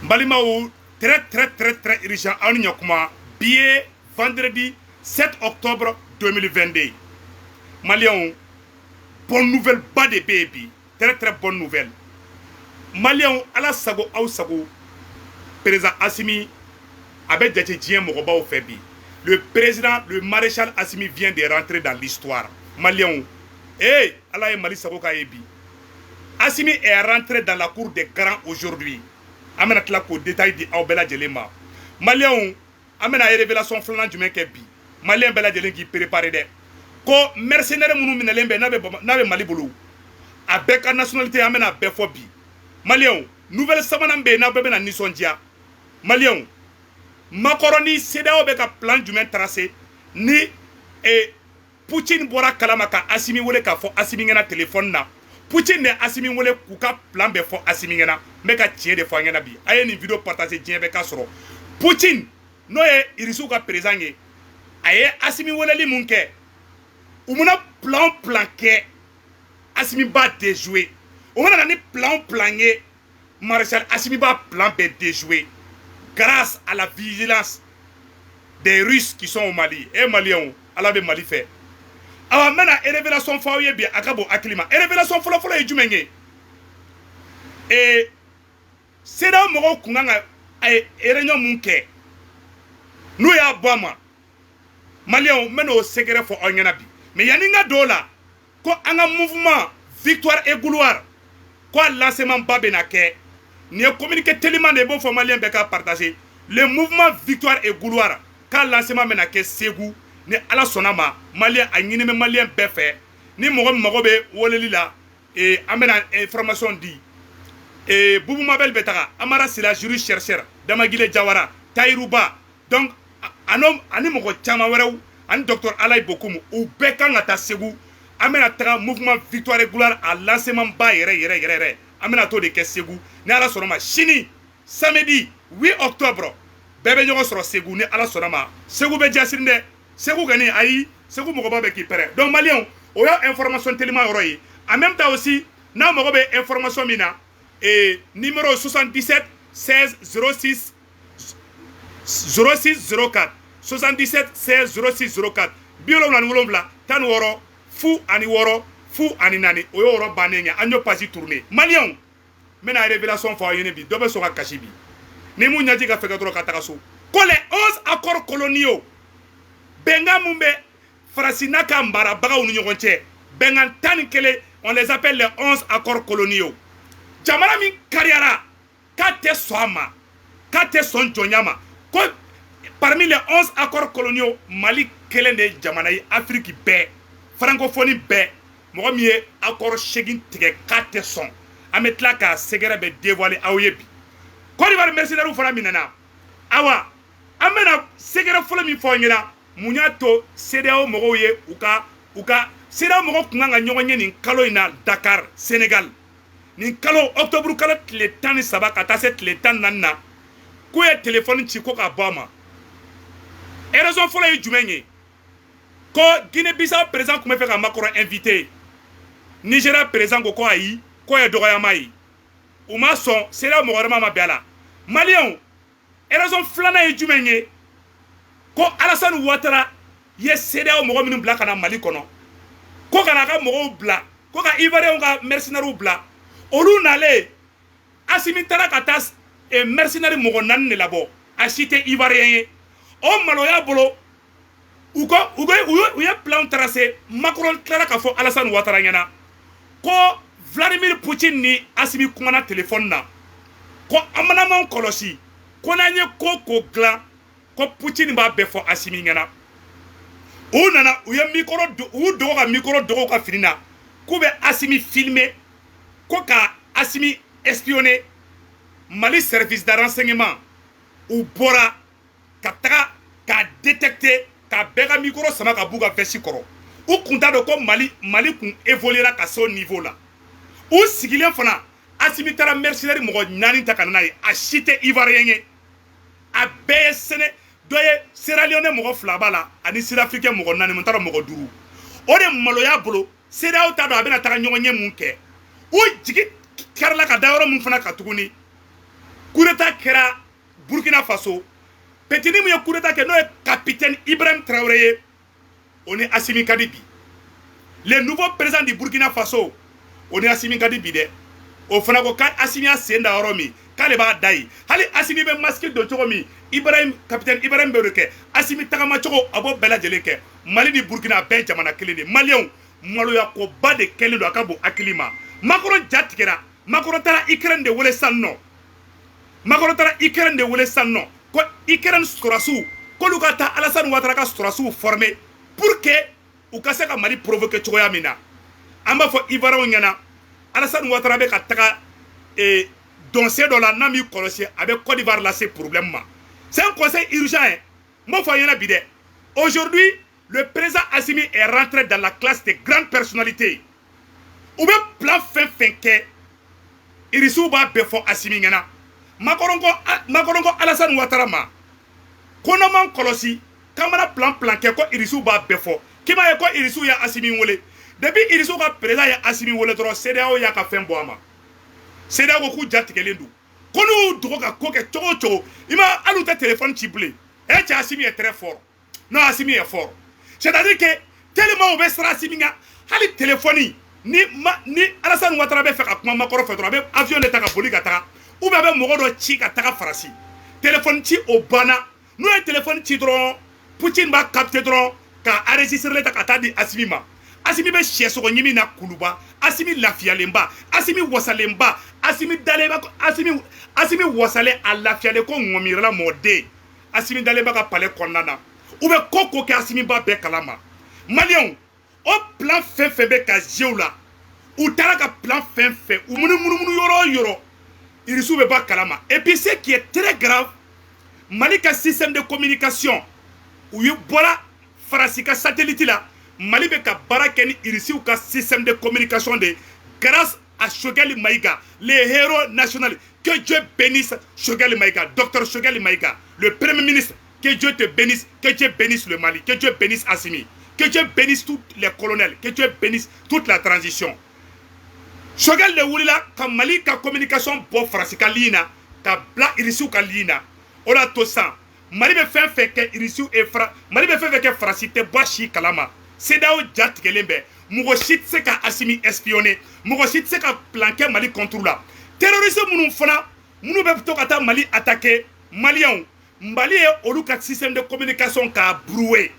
Balimao très urgent en Nyakuma billet vendredi 7 octobre 2022. Maliens, bonne nouvelle bas de baby, très bonne nouvelle. Maliens, à la sago au sago, président Assimi avec Djadjien Moroba au Fébi. Le président, le maréchal Assimi vient de rentrer dans l'histoire. Maliens, hey, Allah et Mali Sago Kaebi. Assimi est rentré dans la cour des grands aujourd'hui. Amena tla ko détail di aw bela jelema. Maliens, amena révélation flan du mec bi. Malien bela jelen qui préparé de. Ko mercenaire munu minalembe nabe Mali bulu. Avec la nationalité amena befobi. Maliens, nouvelle samanambe na bebe na nisondia. Maliens, Macaroni CEDEAO beka plan du même tracé ni Poutine bora kalamaka Assimi wole ka fo Assimi ngena téléphone na. Poutine ne Assimi wole kuka plan be fo Assimi ngena meka tie de fo ngena bi. Aye ni vidéo partager dien beka soro. Poutine no e irisu ka président nge. Aye Assimi wole li munke. Umuna plan ke Assimi ba déjouer. Umuna ni plan nge Maréchal Assimi ba plan be déjouer. Grâce à la vigilance des Russes qui sont au Mali. Et Maliens, Allah be Mali fait. Alors maintenant, révélation faouye bien akabo aklima. Révélation fola est jumenge. Et c'est là moro kunanga ay réunion munke. Nous ya bama. Maliens meno secret fo onyana bi. Mais yaninga dola ko anga mouvement victoire et gloire. Ko lancement babena ke. Ni communiqué tellement de bons for Maliens beka partager. Le mouvement victoire et gloire. Quand lancement mena ke Ségou ni ala sonama Malien a ñinime Malien befe ni mogo be woleli la et amena information di et Boubou Mabel betara Amara Sila jury chercheur Damagile Jawara Tairuba donc anom ani mogo chama werew ani docteur Alay Bokoum ou beka ngata Ségou amena tra mouvement victoire et gloire à lancement ba yere amena to de ke Ségou ni ala sonama chini samedi 8 octobre bébé ñoko soro Ségou ni ala sonama Ségou be jasirinde Ségou gagné aïe Ségou mogoba be ki pere donc Malien o ya information tellement yoroyi en même temps aussi na mogobe information mina et numéro 77 16 06 06 04 77 16 06 04 biolo na wolomla tan woro fu ani nani o yoro banenya anyo pasi tourner Malien mena révélation fa yene bi dobe so ka kashibi ni mu nyaji ka feka tro ka takaso ko les 11 accords coloniaux benga mumbe frasina kambara bagaw nu ñogonche bengan tan kele on les appelle les 11 accords coloniaux jamana min kariara kate soama kate son jonyama ko parmi les 11 accords coloniaux Mali kelen de jamana yi Afrique be francophonie be mo mi accord shegin tege kate son ametla ka segere be dévoiler awyebi ko divar mercenaire fana minana awa amena segere folo mi fo ngina Munyato CEDEAO mogoye uka CEDEAO mogo kunga nyonye ni kalo ina Dakar Sénégal ni kalo octobre kalo le tan saba kata set le tan nanna ko ye téléphone ci ko ka bama et raison fola yi jumenye ko Guinée Bissau président kuma fe ka Macron invité Nigeria président ko ayi ko ye dogoyama yi uma son CEDEAO mogo rema mabela Malien et raison flana yi jumenye ko Alassane Ouattara ye CEDEAO mogo minnu bla kana Mali kono ko kana ka mogo bla ko ka Ivoirien ka mercenaire bla olu nale Assimi tara ka tas e mercenaire mogo nan ne labo a cité Ivoirien o maloya bolo uko uye plan tracé Macron tara ka fo Alassane Ouattara nyana ko Vladimir Poutine ni Assimi kumana téléphone na ko amana man kolosi ko nanye ko glan ko Poutine ba be fo Assimi ngana o nana u ye micro dogo ka finina ko be Assimi filmer ko ka Assimi espionner Mali service de renseignement ou bora ka détecter ka bega micro sama ka buga vesikoro ou kunta do ko Mali kun évoluera ka so niveau là ou sigilen fana Assimi tara mercenaire mo nyani takana a cité Ivoirien a BSN doye Sierra Leone mogo flaba la ani Sud Africain mogo nani montaro mogo duru o de maloya bolo CEDEAO ta do abena taka nyonye munke o jigi karla ka dawro mun fana ka tuguni coup d'état kɛra Burkina Faso petini mu ye coup d'état kɛ n'o ye capitaine Ibrahim Traoré on est Assimi Kadi bi le nouveau président du Burkina Faso on est Assimi Kadi bi dɛ o fana ko ka Assimi a sen da yɔrɔ min k'ale b'a da yen hali Assimi bɛ masque don cogo min capitaine Ibrahim bɛ o de kɛ Assimi tagama cogo a b'o bɛɛ lajɛlen kɛ Mali ni Burkina bɛɛ jamana kelen de maliyɛnw maloya ko ba de kɛlen don a ka bon hakili ma Macron ja tigɛra Macron taara Ukraine de wele sisan nɔ Macron taara Ukraine de wele sisan nɔ ko Ukraine sɔrɔsiw k'olu ka taa Alassane Ouattara ka sɔrɔsiw former pour que u ka se ka Mali provoquer cogoya min na an b'a fɔ Ivoiriens ɲɛna Alassane Ouattara bɛ ka taga dossier dɔ la n'a m'i kɔlɔsi a bɛ Côte d'Ivoire lase problème ma c'est un conseil urgent hein n b'o fɔ a ɲɛna bi dɛ aujourd'hui le président Assimi est rentré dans la classe des grandes personnalités u bɛ plan fɛn fɛn kɛ irisiw b'a bɛɛ fɔ Assimi ɲɛna Macron ko Alassane Ouattara ma ko n'an m'an kɔlɔsi k'an mana plan kɛ ko irisiw b'a bɛɛ fɔ k'i b'a ye ko irisiw ye Assimi wele depuis irisiw ka président ye Assimi wele dɔrɔn CEDEAO y'a ka fɛn bɔ a ma CEDEAO ko k'u ja tigɛlen don ko n'u dogo ka ko kɛ cogo o cogo i ma hali u tɛ téléphone ci bilen cɛ Assimi est très fort non Assimi est fort c'est-à-dire que tellement u bɛ siran Assimi ɲɛ hali téléphone ni Alassane Ouattara bɛ fɛ ka kuma Macron fɛ dɔrɔn a bɛ avion de ta ka boli ka taga ou bien a bɛ mɔgɔ dɔ ci ka taga Faransi téléphone ci o banna n'o ye téléphone ci dɔrɔn Poutine b'a capter dɔrɔn ka enregistrer ta ka taa di Assimi ma Assimi bɛ sɛsogo ɲimi na kuluba Assimi lafiyalenba Assimi wasalenba Assimi dalenba Assimi wasalen a lafiyalen ko ŋɔmirala mɔden Assimi dalenba ka palais kɔnɔna na u bɛ ko kɛ Assimi ba bɛɛ kalama maliyɛnw o plan fɛn fɛn bɛ ka jew la u taara ka plan fɛn fɛn u munumunu yɔrɔ o yɔrɔ irisiw bɛ ba kalama et puis ce qui est très grave Mali ka système de communication u ye bɔra Faransi ka satellite la Mali bɛ ka baara kɛ ni irisiw ka système de communication de grâce à Choguel Maïga le héros national que Dieu bénisse Choguel Maïga docteur Choguel Maïga le premier ministre que Dieu te bénisse que Dieu bénisse le Mali que Dieu bénisse Assimi que Dieu bénisse tous les colonels que Dieu bénisse toute la transition Choguel de wulila ka Mali ka communication bɔ Faransi ka ligne na ka bila irisiw ka ligne na o la to san Mali bɛ fɛn fɛn kɛ irisiw Mali bɛ fɛn fɛn kɛ Faransi tɛ bɔ si kalama CEDEAO ja tigɛlen bɛ mɔgɔ si tɛ se ka Assimi espionner mɔgɔ si tɛ se ka plan kɛ Mali contre la terroriste minnu fana minnu bɛ to ka taa Mali attaquer maliyɛnw Mali ye olu ka système de communication k'a brouiller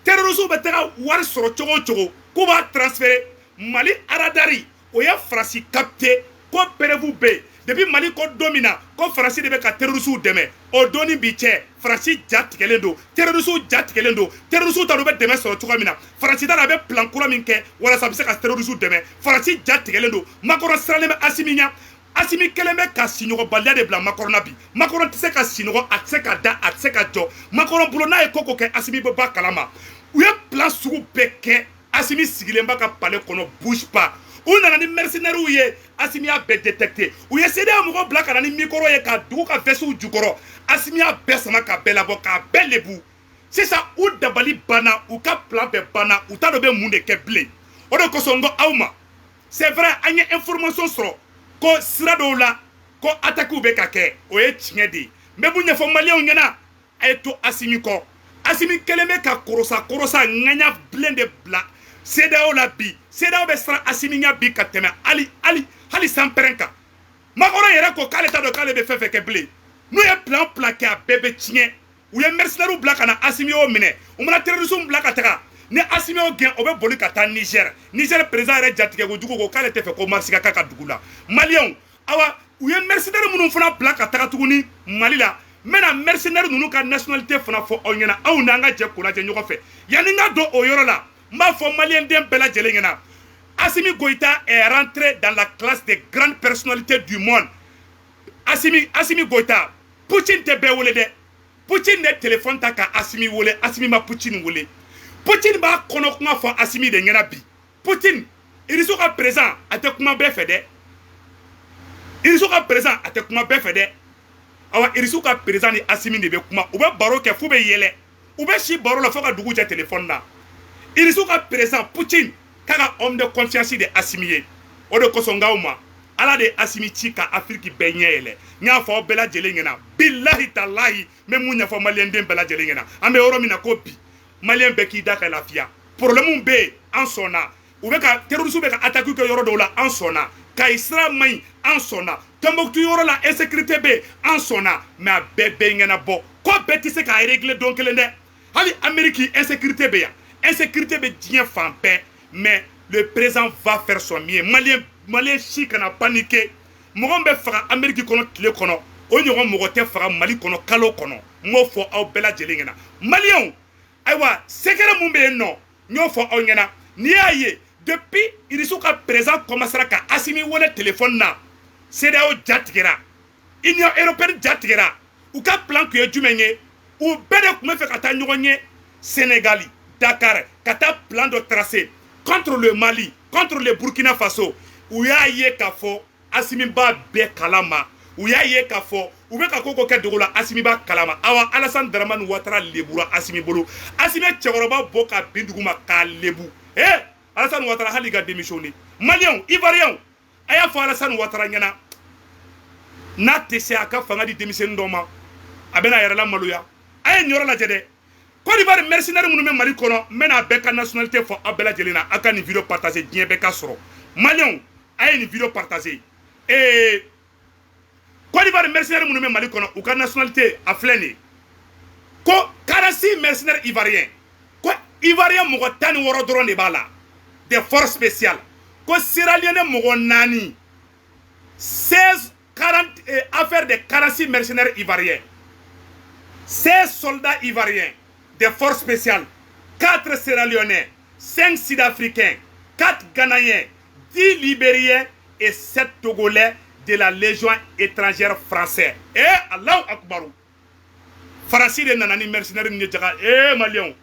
terroristes bɛ taga wari sɔrɔ cogo o cogo k'u b'a transférer Mali aradari o ye Faransi capté ko preuve bɛ yen depuis Mali ko don min na ko Faransi de bɛ ka terroristes dɛmɛ o donni bi cɛ Faransi ja tigɛlen don terroristes ja tigɛlen don terroristes ta u bɛ dɛmɛ sɔrɔ cogo min na Faransi ta a bɛ plan kura min kɛ walasa a bɛ se ka terroristes dɛmɛ Faransi ja tigɛlen don Macron siralen bɛ Assimi ɲɛ Assimi kelen bɛ ka siɲɔgɔnbaliya de bila Macron na bi Macron tɛ se ka siɲɔgɔn a tɛ se ka da a tɛ se ka jɔ Macron bolo n'a ye ko ko kɛ Assimi bɛ ba kalama u ye plan sugu bɛɛ kɛ Assimi sigilen b'a ka palais kɔnɔ bouge pas u nana ni mercenaires ye Assimi y'a bɛɛ détecté u ye CEDEAO mɔgɔ bila ka na ni micro ye ka dugu ka vestiw jukɔrɔ Assimi y'a bɛɛ sama k'a bɛɛ labɔ k'a bɛɛ lebu sisan u dabali banna u ka plan bɛɛ banna u t'a dɔn bɛ mun de kɛ bilen o de kosɔn n ko aw ma c'est vrai an ye information sɔrɔ ko sira dɔw la ko attaques bɛ ka kɛ o ye tiɲɛ de ye n bɛ mun ɲɛfɔ maliyɛnw ɲɛna a ye to Assimi kɔ Assimi kelen bɛ ka korosa ŋaɲa bilen de bila CEDEAO la bi CEDEAO bɛ siran Assimi ɲɛ bi ka tɛmɛ hali sanpɛrɛn kan Macron yɛrɛ ko k'ale t'a dɔn k'ale bɛ fɛn fɛn kɛ bilen n'u ye plan kɛ a bɛɛ bɛ tiɲɛ u ye mercenaires bila ka na Assimi y'o minɛ u mana terroristes bila ka taga ni Assimi y'o gɛn o bɛ boli ka taa Niger président yɛrɛ jatigɛ kojugu ko k'ale tɛ fɛ ko marche ka k'a ka dugu la maliyɛnw awa u ye mercenaires minnu fana bila ka taga tuguni Mali la n bɛna mercenaires ninnu ka nationalité fana fɔ aw ɲɛna aw n'an ka jɛ k'o lajɛ ɲɔgɔn fɛ yanni n ka don o yɔrɔ la n b'a fɔ maliyɛn den bɛɛ lajɛlen ɲɛna Assimi Goïta est rentré dans la classe des grandes personnalités du monde Assimi Goïta Poutine tɛ bɛɛ wele dɛ Poutine de téléphone ta ka Assimi wele Assimi ma Poutine wele Poutine b'a kɔnɔ kuma fɔ Assimi de ɲɛna bi Poutine irisiw ka président a tɛ kuma bɛɛ fɛ dɛ irisiw ka président a tɛ kuma bɛɛ fɛ dɛ awa irisiw ka président ni Assimi de bɛ kuma u bɛ baro kɛ f'u bɛ yɛlɛ u bɛ si baro la fo ka dugu jɛ téléphone na irisiw ka président Poutine k'a ka homme de confiance de Assimi ye o de kosɔn n k'aw ma ala de Assimi ci ka Afrique bɛɛ ɲɛ yɛlɛ n y'a fɔ aw bɛɛ lajɛlen ɲɛna billahi talahi n bɛ mun ɲɛfɔ maliyɛnden bɛɛ lajɛlen ɲɛna an bɛ yɔrɔ min na ko bi maliyɛn bɛɛ k'i da ka lafiya problème bɛ yen an sɔnna u bɛ ka terroristes bɛ ka attaque kɛ yɔrɔ dɔw la an sɔnna Kayi sira man ɲi an sɔnna Tombouctou yɔrɔ la insécurité bɛ yen an sɔnna mais a bɛɛ bɛ ɲɛnabɔ ko bɛɛ tɛ se k'a régler don kelen dɛ hali Amérique insécurité bɛ yan insécurité bɛ diɲɛ fan bɛɛ mais le président va faire son mieux malien si kana paniquer mɔgɔ bɛ faga Amérique kɔnɔ tile kɔnɔ o ɲɔgɔn mɔgɔ tɛ faga Mali kɔnɔ kalo kɔnɔ n m'o fɔ aw bɛɛ lajɛlen ɲɛna maliyɛnw ayiwa secret mun bɛ yen nɔ n y'o fɔ aw ɲɛna n'i y'a ye depuis Irisou ka président commencera ka Assimi wele téléphone na CEDEAO ja tigɛra Union européenne ja tigɛra u ka plan tun ye jumɛn ye u bɛɛ de tun bɛ fɛ ka taa ɲɔgɔn ye Sénégal Dakar ka taa plan dɔ tracer contre le Mali contre le Burkina Faso u y'a ye k'a fɔ Assimi b'a bɛɛ kalama u y'a ye k'a fɔ u bɛ ka ko kɛ dogo la Assimi b'a kalama awa Alassane Dramane Ouattara lebura Assimi bolo Assimi cɛkɔrɔba bɔ ka bin dugu ma k'a lebu Alassane Ouattara hali ka démissionné maliyɛnw ivoiriyɛnw a y'a fɔ Alassane Ouattara ɲɛna n'a tɛ se a ka fanga di denmisɛnnin dɔ ma a bɛna a yɛrɛ lamaloya a ye nin yɔrɔ lajɛ dɛ Côte d'Ivoire mercenaires minnu bɛ Mali kɔnɔ n bɛna a bɛɛ ka nationalité fɔ aw bɛɛ lajɛlen na a ka nin vidéo partager diɲɛ bɛɛ ka sɔrɔ maliyɛnw a ye nin vidéo partager Côte d'Ivoire mercenaires minnu bɛ Mali kɔnɔ u ka nationalité a filɛ nin ye ko 46 mercenaires ivoiriens ko ivoirien mɔgɔ 16 dɔrɔn de b'a la des forces spéciales ko sierra-léonais mɔgɔ 4 affaire de 46 mercenaires ivoiriens 16 soldats ivoiriens des forces spéciales 4 sierra-léonais 5 sud-africains 4 ghanéens 10 libériens et 7 togolais de la légion étrangère française Allahu akbar Faransi de nana ni mercenaires ni jaga maliyɛnw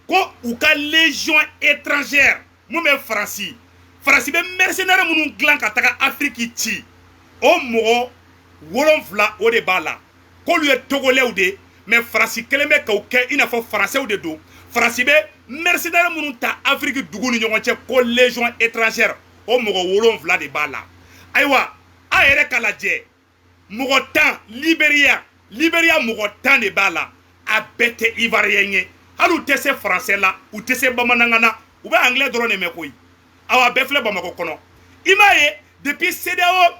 ko u ka légion étrangère mun bɛ Faransi bɛ mercenaires minnu dilan ka taga Afrique ci o mɔgɔ 7 o de b'a la k'olu ye togolais de mais Faransi kelen bɛ k'o kɛ i n'a fɔ français de don Faransi bɛ mercenaires minnu ta Afrique dugu ni ɲɔgɔn cɛ ko légion étrangère o mɔgɔ 7 de b'a la ayiwa a yɛrɛ ka lajɛ mɔgɔ 10 Libéria mɔgɔ 10 de b'a la a bɛɛ tɛ ivoirien ye hali u tɛ se français la u tɛ se bamanankan na u bɛ anglais dɔrɔn de mɛn koyi awa bɛɛ filɛ Bamakɔ kɔnɔ i m'a ye depuis CEDEAO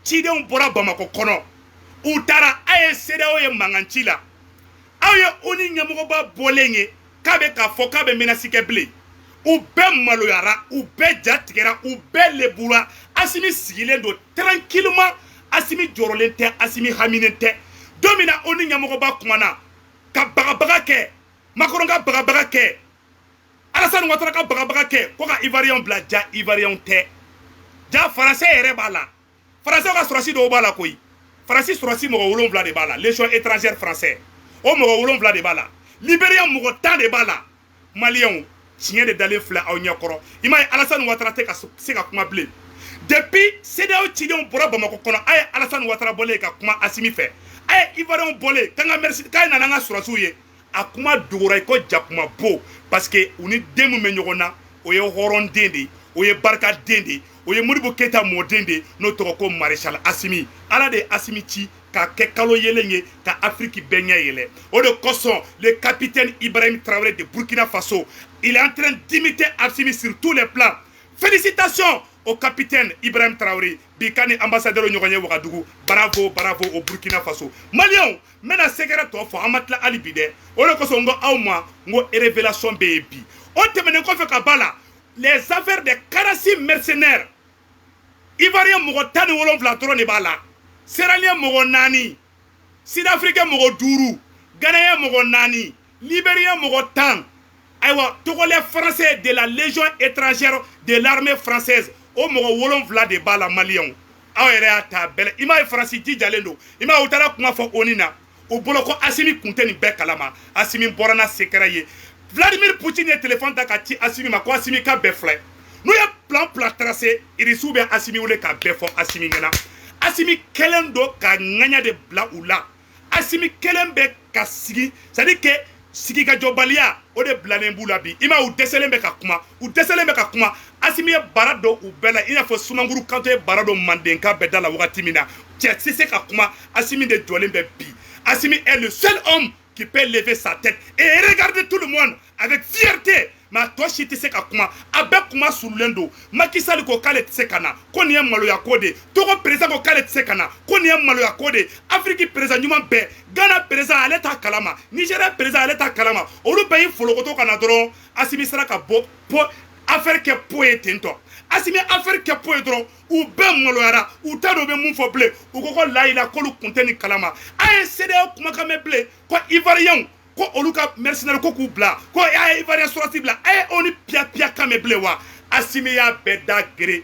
cidenw bɔra Bamakɔ kɔnɔ u taara a ye CEDEAO ye mankan ci la aw ye ONU ɲɛmɔgɔba bɔlen ye k'a bɛ k'a fɔ k'a bɛ menace kɛ bilen u bɛɛ maloyara u bɛɛ ja tigɛra u bɛɛ lebura Assimi sigilen don tranquillement Assimi jɔrɔlen tɛ Assimi haminen tɛ don min na ONU ɲɛmɔgɔba kumana ka bagabaga kɛ Macron ka bagabaga kɛ Alassane Ouattara ka bagabaga kɛ ko ka ivoirien bila ja ivoirien tɛ ja français yɛrɛ b'a la français ka sɔrɔsi dɔw b'a la koyi Faransi sɔrɔsi mɔgɔ 7 de b'a la légion étrangère français o mɔgɔ 7 de b'a la Libérien mɔgɔ 10 de b'a la maliyɛnw tiɲɛ de dalen filɛ aw ɲɛkɔrɔ i m'a ye Alassane Ouattara tɛ ka se ka kuma bilen depuis CEDEAO cidenw bɔra Bamakɔ kɔnɔ a ye Alassane Ouattara bɔlen ka kuma Assimi fɛ a ye ivoirien bɔlen k'an ka merci k'a ye nana an ka sɔrɔsiw ye a kuma dogora i ko jakuma bo parce que u ni den min bɛ ɲɔgɔn na o ye hɔrɔn den de o ye barika den de o ye Modibo Keita mɔden de n'o tɔgɔ ko Maréchal Assimi ala de Assimi ci k'a kɛ kalo yelen ye ka Afrique bɛɛ ɲɛ yɛlɛ o de kosɔn le capitaine Ibrahim Traoré de Burkina Faso il est en train d'imiter Assimi sur tous les plans félicitations au capitaine Ibrahim Traoré bi ka ni ambassadeur ɲɔgɔn ye Ouagadougou bravo au Burkina Faso maliyɛnw n bɛna secret tɔ fɔ an ma tila hali bi dɛ o de kosɔn n ko aw ma n ko révélation bɛ yen bi o tɛmɛnen kɔfɛ ka ba la les affaires de 46 mercenaires ivoirien mɔgɔ 17 dɔrɔn de b'a la sierra-léonais mɔgɔ 4 sud-africain mɔgɔ 5 ghanéen mɔgɔ 4 libérien mɔgɔ 10 ayiwa togolais français de la légion étrangère de l'armée française o mɔgɔ 7 de b'a la maliyɛnw aw yɛrɛ y'a ta bɛlɛ i m'a ye Faransi jijalen don i m'a ye u taara kuma fɔ ONU na u bolo ko Assimi kun tɛ nin bɛɛ kalama Assimi bɔra n'a secret ye Vladimir Poutine ye téléphone ta ka ci Assimi ma ko Assimi ka bɛɛ filɛ n'u ye plan tracé Irisiw bɛ Assimi wele ka bɛɛ fɔ Assimi ɲɛna Assimi kelen don ka ŋaɲa de bila u la Assimi kelen bɛ ka sigi c'est à dire que sigikajɔbaliya o de bilalen b'u la bi i m'a ye u dɛsɛlen bɛ ka kuma Assimi ye bara dɔ u bɛɛ la i n'a fɔ Sumanguru Kante ye bara dɔ Mandenka bɛɛ da la wagati min na cɛ tɛ se ka kuma Assimi de jɔlen bɛ bi. Assimi est le seul homme qui peut lever sa tête et regarder tout le monde avec fierté. Mais toi si tɛ se ka kuma a bɛɛ kuma surulen don. Macky Sall ko k'ale tɛ se ka na ko nin ye maloya ko de. Togo président ko k'ale tɛ se ka na ko nin ye maloya ko de. Afrique président ɲuman bɛɛ Ghana président ale t'a kalama Nigeria président ale t'a kalama olu bɛɛ y'i folokotɔ ka na dɔrɔn Assimi sera ka bɔ affaire kɛ po ye tentɔ. Assimi affaire kɛ po ye dɔrɔn u bɛɛ maloyara u t'a dɔn u bɛ mun fɔ bilen u ko layila k'olu kun tɛ nin kalama. A ye CEDEAO kumakan mɛn bilen ko Ivoirien ko olu ka mercenaire ko k'u bila ko a ye Ivoirien sɔrɔsi bila a ye o ni piya kan mɛn bilen wa. Assimi y'a bɛɛ da gere.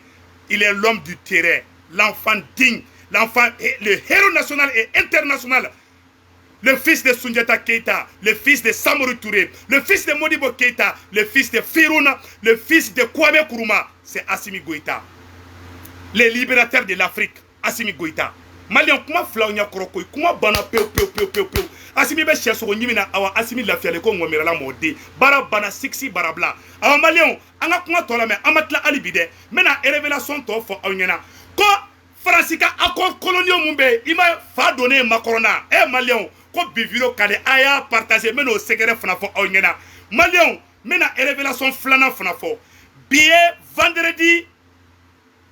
Il est l'homme du terrain, l'enfant digne, l'enfant, le héros national et international. Le fils de Soundiata Keita, le fils de Samori Touré, le fils de Modibo Keita, le fils de Firouna, le fils de Kwame Nkrumah, c'est Assimi Goïta. Les libérateurs de l'Afrique, Assimi Goïta. Malien kuma flaw nya koroko kuma bana peu. Assimi be cheso nyimina awa Assimi lafiale ko ngomira la mode. Bara bana 6 barabla. Awa malien anga kuma tola me amatla alibide. Mena révélation to fo awnyana. Ko Fransika accord colonial mumbe ima fa donner macorona. Malien ko biviro kale aya partager meno secret fana fo awnyana. Malien mena révélation flana fana fo. Billet vendredi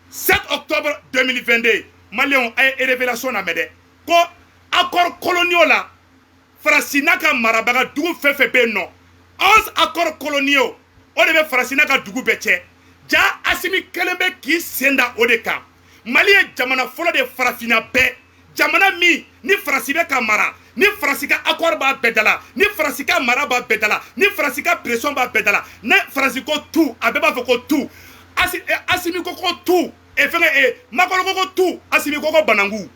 7 octobre 2022. Malien a révélation na mede ko accord colonial la Francina ka marabaga dugu fefe be no 11 accords coloniaux o de be Francina ka dugu be cɛ ja Assimi kelembe ki senda o de kan Mali ye jamana fɔlɔ de farafina bɛɛ jamana min ni Franci be ka mara ni Franci ka accord b'a bɛɛ dala ni Franci ka mara b'a bɛɛ dala ni Franci ka pression b'a bɛɛ dala ne Franci ko tout a bɛɛ b'a fɔ ko tout Assimi ko tout et fɛngɛ Makɔrɔ ko tout Assimi ko banangu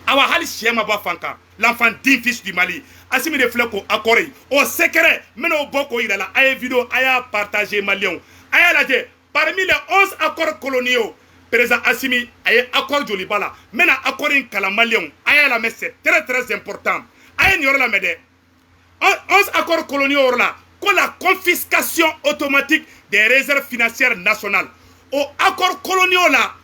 awa hali sɛ ma bɔ fanka l'enfant digne fils du Mali Assimi de filɛ ko accord au secret mena o bɔ ko yira la a ye vidéo a y'a partager malien a y'a lajɛ parmi les 11 accords coloniaux président Assimi a ye accord joli ba la mena accord in kalan malien a y'a lamɛn c'est très important a ye nin yɔrɔ lamɛn dɛ 11 accords coloniaux yɔrɔ la ko la confiscation automatique des réserves financières nationales o accord coloniaux la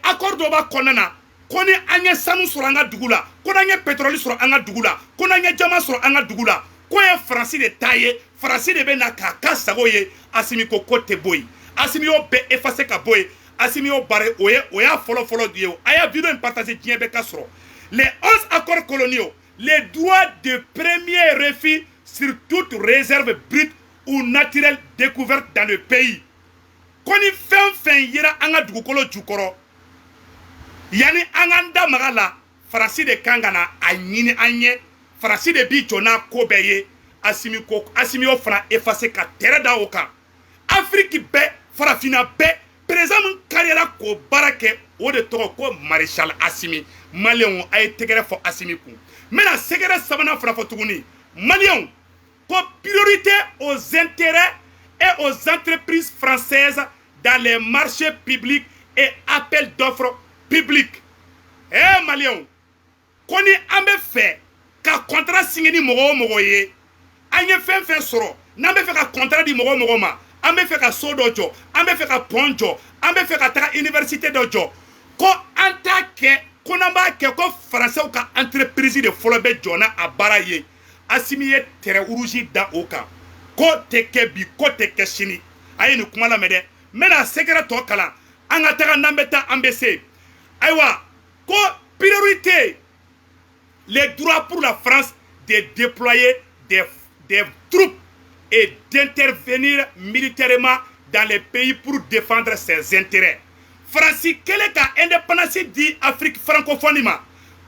accord dɔ b'a kɔnɔna na ko ni an ye sanu sɔrɔ an ka dugu la ko n'an ye pétrole sɔrɔ an ka dugu la ko n'an ye jama sɔrɔ an ka dugu la ko ye Faransi de ta ye Faransi de bɛ na k'a ka sago ye Assimi ko tɛ bɔ yen Assimi y'o bɛɛ effacer ka bɔ yen Assimi y'o bare o y'a fɔlɔ ye a y'a vidéo in partager diɲɛ bɛɛ ka sɔrɔ les 11 accords coloniaux les droits de premier refus sur toute réserve brute ou naturelle découverte dans le pays ko ni fɛn yera an ka dugukolo jukɔrɔ yani an da maga la Faransi de kan ka na a ɲini an ye Faransi de bi jɔ n'a ko bɛɛ ye Assimi y'o fana effacer ka tɛrɛ da o kan Afrique bɛɛ farafina bɛɛ président min kariyara k'o baara kɛ o de tɔgɔ ko Maréchal Assimi Maliens a ye tɛgɛrɛ fɔ Assimi kun n bɛna sɛgɛrɛ sabanan fana fɔ tuguni Maliens ko priorité aux intérêts et aux entreprises françaises dans les marchés publics et appels d'offres publics. Maliens, ko ni an bɛ fɛ ka contrat signé ni mɔgɔ o mɔgɔ ye an ye fɛn sɔrɔ n'an bɛ fɛ ka contrat di mɔgɔ o mɔgɔ ma an bɛ fɛ ka so dɔ jɔ an bɛ fɛ ka pont jɔ an bɛ fɛ ka taga université dɔ jɔ ko an t'a kɛ ko n'an b'a kɛ ko Français ka entreprise de fɔlɔ bɛ jɔ n'a a baara ye Assimi ye tɛrɛ rouge da o kan ko tɛ kɛ bi ko tɛ kɛ sini a ye nin kuma lamɛn dɛ n bɛna secret tɔ kalan an ka taga n'an bɛ taa an bɛ se ayiwa ko priorité les droits pour la France de déployer des troupes et d'intervenir militairement dans les pays pour défendre ses intérêts. Franci kɛlen ka indépendance di Afrique francophone ma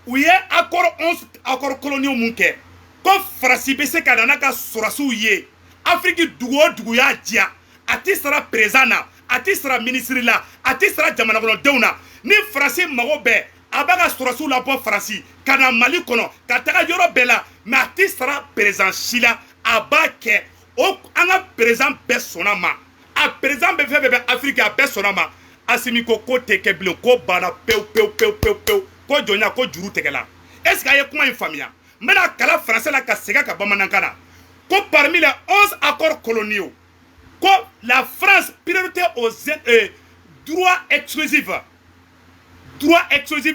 u ye accord coloniaux mun kɛ ko Franci bɛ se ka na n'a ka sɔrɔsiw ye Afrique dugu o dugu y'a diya a ti sara président na a ti sara ministre la a ti sara jamana kɔnɔdenw na ni Franci mago bɛɛ a b'a ka sɔrɔsiw labɔ Franci ka na Mali kɔnɔ ka taga yɔrɔ bɛɛ la mais a ti sara président si la a b'a kɛ o an ka président bɛɛ sɔnna ma a président bɛ fɛn bɛɛ bɛ Afrique a bɛɛ sɔnna ma Assimi ko tɛ kɛ bilen ko banna pewu ko jɔnya ko juru tigɛla est ce que a ye kuma in faamuya n bɛna kalan français la ka segin ka bamanankan na ko parmi les 11 accords coloniaux la France priorité aux droit exclusif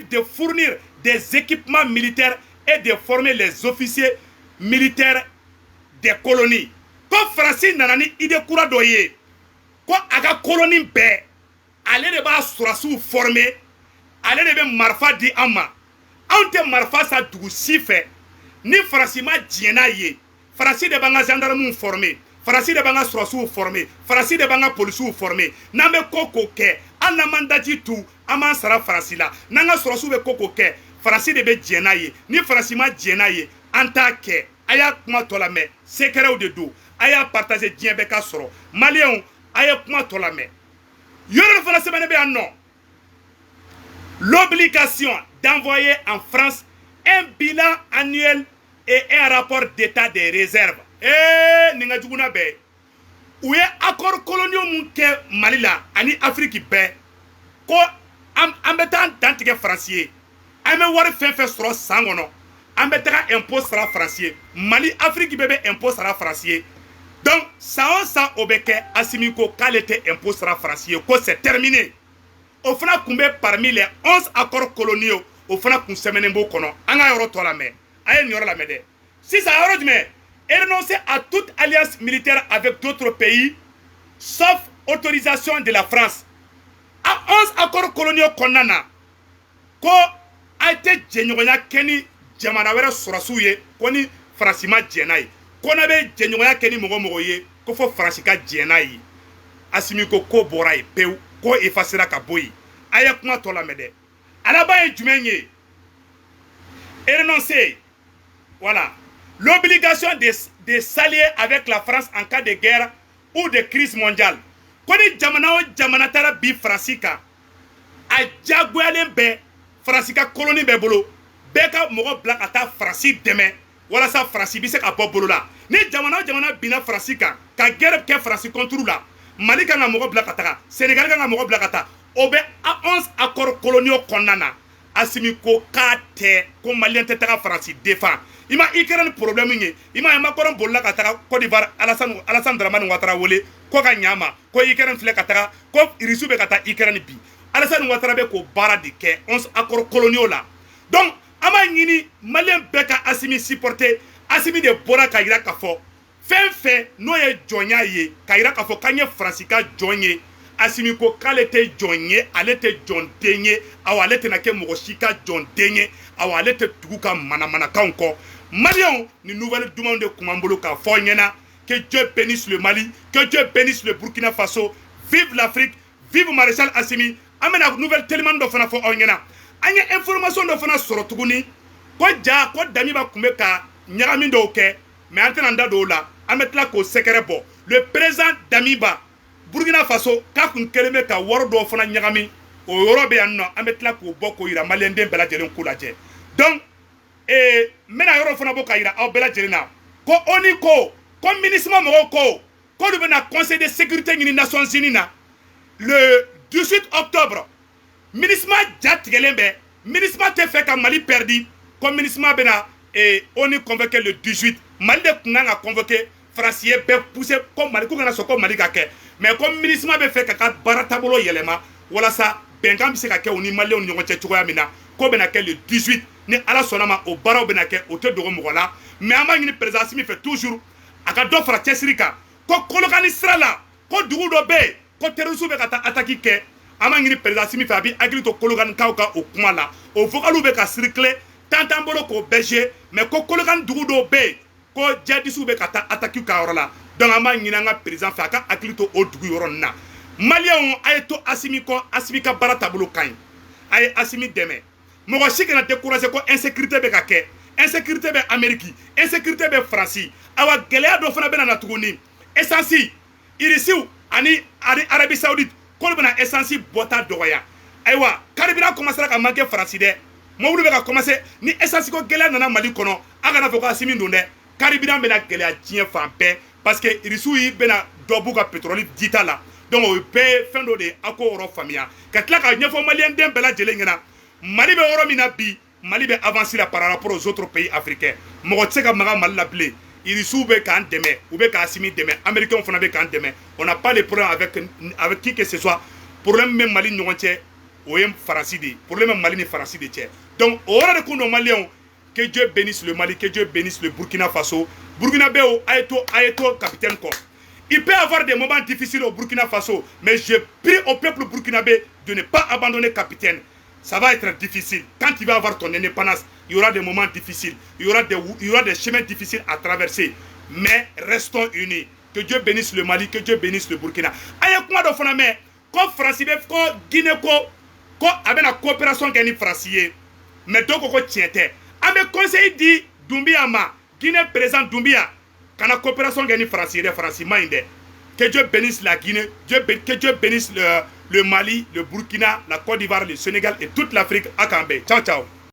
de fournir des équipements militaires et de former les officiers militaires des colonies. Quand France n'a pas idée coura doyer, quand aga colonie bé, allez de bas sous former, allez de marfa di ama, ante marfa sa douci fait, ni France ma djena ye, France de banga gendarme formé, France de banga sous formé, France de banga police formé, na me koko ke, an na mandati tout, aman sara France la, nanga sous be koko ke, France de be djena ye, ni France ma djena ye, anta ke, aya kuma tola me, secret ou de do. Aya partager dien beka soro malien aya kuma tolame yoro fana semane be non l'obligation d'envoyer en France un bilan annuel et un rapport d'état des réserves ninga juguna be ou ye accord colonial mun ke Malila ani Afrique be ko ambetan dantige français ame war fe soro sangono ambetaka impôt sera français Mali Afrique bebe impôt sera français. Donc, ça obeke Assimiko qualité impôt sera français, c'est terminé. Au final, parmi les 11 accords coloniaux, au final, qu'on se mène beaucoup, on a euro la main. Si ça a renoncer à toute alliance militaire avec d'autres pays, sauf autorisation de la France. À 11 accords coloniaux qu'on a, ko a été généralement Kenny Jamanawere Sorasouye, Koni Francima Djenaï. Qu'on avait généralement Kenny Mogomoye, qu'il faut Francica Djenaï. Assimiko ko borai peu, ko effacera kaboui. Ayakma tola mede. Alaba et Dumenye. Et renoncer. Voilà. L'obligation de s'allier avec la France en cas de guerre ou de crise mondiale. Koni Jamanao Jamanatara bi Francica. A Jagualen be Francica colonie bebolo. Beka mogo black ata Franci demain. Voilà ça Franci bi se ka bobolo la. Ni Jamanao Jamana bina Francica. Ka guerre ke Franci contre la. Mali ka mogo black ata. Sénégal ka mogo black ata. Obe a 11 accords coloniaux konana. Assimiko kate ko malien te taka Franci défend. Ima ikeren problème ngi. Ima yama koron bolla ka taka Côte d'Ivoire Alassane Dramane Ouattara wole ko ka nyama ko ikeren fle ka taka ko irisu be ka ta ikeren bi. Alassane Ouattara be ko bara di ke 11 accords coloniaux la. Donc ama ngini malien beka Assimi supporter Assimi de bora ka ira ka fo. Fait no ye jonya ye ka ira ka fo kanye Francica jonye. Assimi ko kalete jonye alete jontenye awalete na ke mogoshika jontenye awalete tuguka manamana kanko Malion ni nouvelle demande de Kumambolo ka fo nyena que Dieu bénisse le Mali, que Dieu bénisse le Burkina Faso, vive l'Afrique, vive Maréchal Assimi. Amena nouvelle tellement de fana fo nyena anya information de fana soro tuguni ko ja ko dami ba kumeka nyarami do ke mais antena do la ametla ko secret bo le président Damiba Burkina Faso ka kun keleme ka woro do fana nyagami o yoro be anno ametla ko boko ira malende bela jelen kulaje donc mena yoro fana boka ira aw bela jelena ko oni ko ministre mo ko do na conseil de sécurité ni Nations Unies na le 18 octobre ministre jatgelembe ministre te fait ka Mali perdu comme ministre bena on est convoqué le 18 Mali de kunanga convoqué Francier be poussé comme Mali ko ngana soko Mali ka ke mais comme ministre be fait ka baratabolo yelema wala sa bengam se ka ke oni Mali on nyongo tchoya mina ko bena ke le 18 ni ala sonama o baraw bena ke o te dogo mogola mais ama ni président Assimi fait toujours aka do fra chesrika ko kolokani srala ko dugu do be ko terrorisme be kata attaque ke ama ni président Assimi fait abi agrito kolokani kawka o kuma la o vocalu be ka circuler tantambolo ko BG mais ko kolokani dugu do be ko jadisu be kata attaque ka orala donc ama nyina nga président fait aka agrito o dugu yoronna malien ayeto Assimi ko Assimi ka barata bulu kan ay Assimi deme mo ko sikena décourager ko insécurité be ka ke insécurité be Amérique insécurité be France awa gelea do fana be na tuguni essence irisiu ani Arabie Saoudite ko be na essence bota doya aywa carburant commencer ka manquer France de mo wulu be ka commencer ni essence ko gelea na Mali kono aga na foko Assimi ndonde carburant be na gelea tien fa pe parce que irisiu yi be na dobu ka pétrole dita la donc o pe fendo de akoro famia ka tla ka nyefo malien dem bela jelengena Mali be oro mina bi Mali be avancer par rapport aux autres pays africains mo tse ka maga Mali la blé Irissou be kan demain, ou be Kassimi demain, Américains font avec kan demain. On n'a pas de problème avec qui que ce soit. Problème même Mali n'yonche, ou même Farasidi. Problème même Mali ni Farasidi tche. Donc, au ras de nos Maliens, que Dieu bénisse le Mali, que Dieu bénisse le Burkina Faso. Burkina Béo, Aeto, capitaine quoi. Il peut y avoir des moments difficiles au Burkina Faso, mais je prie au peuple burkinabé de ne pas abandonner capitaine. Ça va être difficile. Quand tu vas avoir ton indépendance, il y aura des moments difficiles, il y aura des chemins difficiles à traverser. Mais restons unis. Que Dieu bénisse le Mali, que Dieu bénisse le Burkina. Aïe, comment on fait mais quand France, quand Guinée, quand avec la coopération gagne France, mais donc on tient. Avec conseil dit Doumbia ma Guinée présent Doumbia. Quand la coopération gagne France, que Dieu bénisse la Guinée, que Dieu bénisse le Mali, le Burkina, la Côte d'Ivoire, le Sénégal et toute l'Afrique à Cambé. Ciao, ciao.